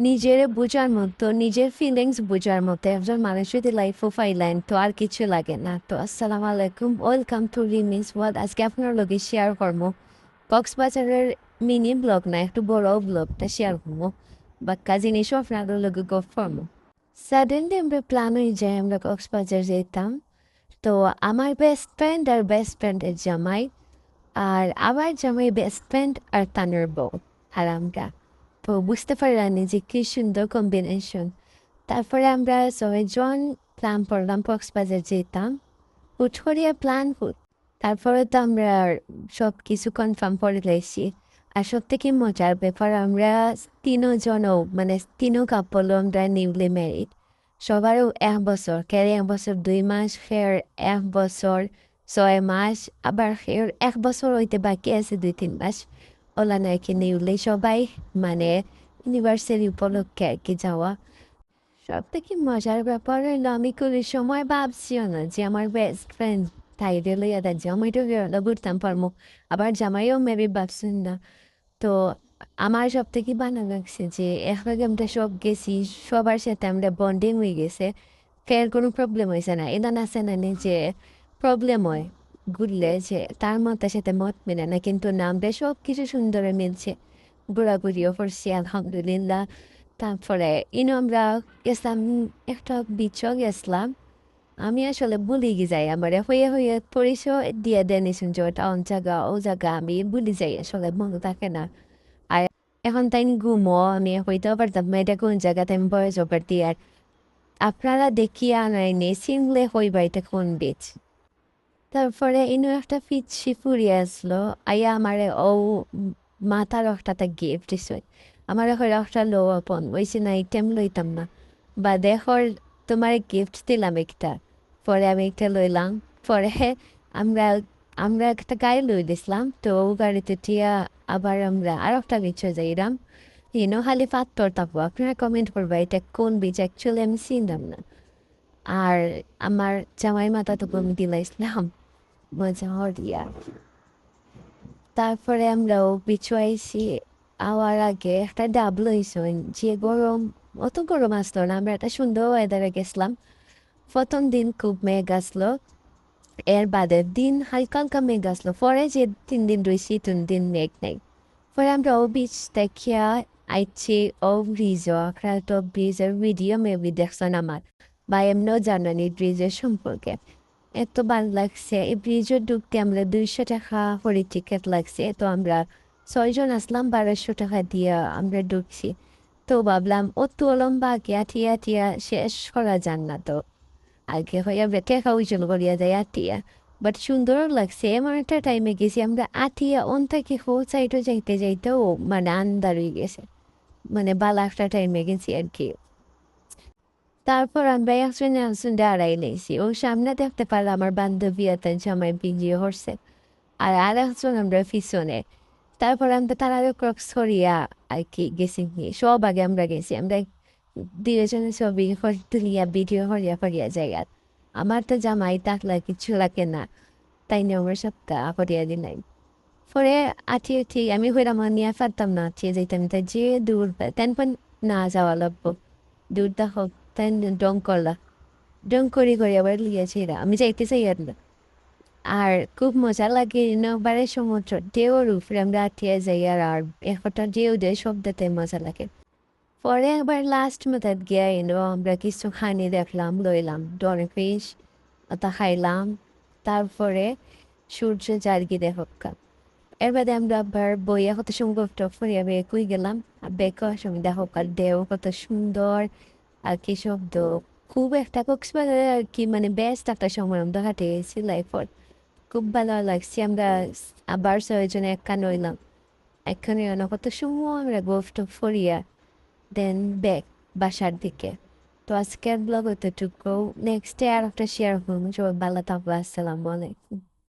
নিজের বোঝার মতো নিজের ফিলিংস বোঝার মতো একজন মানুষ যদি লাইফও ফাইলেন তো আর কিছু লাগে না। তো আসসালামু আলাইকুম, ওয়েলকাম টু রিমিস ওয়ার্ল্ড। আজকে আপনার লগে শেয়ার করবো কক্সবাজারের মিনি ব্লগ না একটু বড় ব্লগটা শেয়ার করবো বা জিনিসও আপনার লগে গল্প করবো। সাডেনলি আমরা প্ল্যান হয়ে যায় আমরা কক্সবাজার যেতাম। তো আমার বেস্ট ফ্রেন্ড আর বেস্ট ফ্রেন্ডের জামাই আর আমার জামাই বেস্ট ফ্রেন্ড আর তানের বউ আর আমরা। তো বুঝতে পারলাম যে কি সুন্দর কম্বিনেশন। তারপরে আমরা ছয়জন প্ল্যান করলাম কক্সবাজার যেতাম। হুট করিয়া প্ল্যান হুট, তারপরে তো আমরা সব কিছু কনফার্ম করে লেছি। আর সব থেকে মজার ব্যাপার আমরা তিনজনও মানে তিনও কাপলও আমরা নিউলি ম্যারিড। সবারও 1 বছর, কেউ 1 বছর 2 মাস, ফের 1 বছর 6 মাস, আবার ফের 1 বছর হইতে বাকি আছে 2-3 মাস। ওলা নাকি নিউলি সবাই মানে ইউনিভার্সিটি উপলক্ষে আর কি যাওয়া। সব থেকে মজার ব্যাপার হলো আমি কোনো সময় ভাবছিও না যে আমার বেস্ট ফ্রেন্ড তাইরে লইয়া দেয় জামাইটা বেরোলো ঘুরতাম পারবো, আবার জামাইও মেবি ভাবছেন না। তো আমার সব থেকে ভালো লাগছে যে একলাগে আমরা সব গেছি, সবার সাথে আমরা বন্ডিং হয়ে গেছে, ফের কোনো প্রবলেম হয়েছে না। এটা আছে না নি যে প্রবলেম হয় ঘুরলে যে তার মতের সাথে মত মেলে না, কিন্তু না আমরা সব কিছু সুন্দরে মিলছে। ঘোরাঘুরিও করছি আলহামদুলিল্লাহ। তারপরে আমরা গেছিলাম একটা বিচও গেছিলাম। আমি আসলে ভুলে যাই আমার হয়ে হয়ে পরিচয় দিয়ে দেন যে ওটা অন জায়গা ও জায়গা আমি ভুলে যাই, আসলে মনে থাকে না। আর এখন তাই ঘুমো আমি হইতেও পারতাম না এটা কোন জায়গাতে আমি বয়স পারতি। আর আপনারা দেখিয়া আনাইনি চিনলে হইবা এটা কোন বিচ। তারপরে একটা পিচ্ছি ফুরিয়ে আসলো, আইয়া আমারে ও মাথার একটাতে গিফট দিছে। আমার এখন একটা লো আপন ওইসে না আইটেম লইতাম না, বা দেখর তোমার গিফট দিলাম একটা। পরে আমি একটা লইলাম। পরে আমরা আমরা একটা গাড়ি লই দিছিলাম, তো ও গাড়িতে টিয়া আবার আমরা আর একটা বিচে যাইলাম। খালি পাত্তর থাকবো, আপনারা কমেন্ট করবো এটা কোন বিচ, অ্যাকচুয়ালি আমি চিনলাম না। আর আমার জামাই মাথা তো আমি দিলাইছিলাম মজা হরিয়া। তারপরে আমরাও পিছু আইছি। আওয়ার আগে একটা ডাব লইছুন যে গরম, অত গরম আসলো না, আমরা একটা সুন্দর ওয়েদারে গেছিলাম। প্রথম দিন খুব মেঘ আসলো, এর বাদের দিন হালকা হালকা মেঘ আসলো, পরে যে 3 দিন রয়েছি 3 দিন মেঘ নেই। পরে আমরা ও বিচ দেখিয়া আইছি ও ব্রিজও, একটা তো ব্রিজের ভিডিও মেবি দেখছেন আমার, বা এমনিও জানানি ব্রিজের সম্পর্কে। এত ভালো লাগছে এই ব্রিজে ঢুকতে। আমরা 200 টাকা করে টিকিট লাগছে, তো আমরা 6 জন আসলাম, 1200 টাকা দিয়ে আমরা ঢুকছি। তো ভাবলাম অত লম্বা আগে আটিয়া আটিয়া শেষ করা যান না, তো আগে হইয়া টাকা ওইজন করিয়া যায় আটিয়া। বাট সুন্দর লাগছে, এমন একটা টাইমে গেছি আমরা আটিয়া অন থেকে হো সাইডও যাইতে যাইতেও মানে আন্দার হয়ে গেছে, মানে ভালো একটা টাইমে গেছি আর কি। তারপর আমরা একজনে একজনে আড়াই লেছি, ও সামনে দেখতে পারলাম আমার বান্ধবী আর তার জামাই ভিডিও করছে, আর একজন আমরা পিছনে। তারপর আমরা তারা ক্রক্স করিয়া আর কি গেছি, কি সব আগে আমরা গেছি। আমরা দুজনে ছবি তুলিয়া ভিডিও করিয়া করিয়া জায়গা। আমার তো জামাই থাকলে কিছু লাগে না, তাই নিয়ে আমার সবটা করিয়া দিলাই। পরে আঠি আঠি আমি হইলাম নিয়ে পারতাম না, আঠিয়ে যাইতাম তাই যে দূর তেন না যাওয়া লাগবো, দূর দেখো তাই ডং করলা, ডং করি করি আবার লিয়েছি আমি যাইতে চাই আর না। আর খুব মজা লাগে নবারে সমুদ্র ঢেউর উপরে আমরা আঠিয়ে যাই, আর একটা ঢেউ দেয় শব্দতে মজা লাগে। পরে একবার লাস্ট মেথাড গিয়া আমরা কিছু খানি দেখলাম, লইলাম ডনফিশ, ওটা খাইলাম। তারপরে সূর্য জার্গি দেখা। এর বাদে আমরা আবার বইয়া কত সুন্দর ফুরিয়া বেয়ে কুই গেলাম। আর বেক সময় দেখো ঢেউ কত সুন্দর আর কি শব্দ। খুব একটা কক্সবাজারে আর কি মানে বেস্ট একটা সময় আমরা কাটে গেছি লাইফর। খুব ভালো লাগছে। আমরা আবার 6 জনে একখান হইলাম, একখানে কত সময় আমরা গোফট ফুরিয়া দেন ব্যাক বাসার দিকে। তো আজকের ব্লগ এতটুকু, নেক্সট ডে আর একটা শেয়ার করবো। সবাই ভালো থাকবো, আসসালামু আলাইকুম।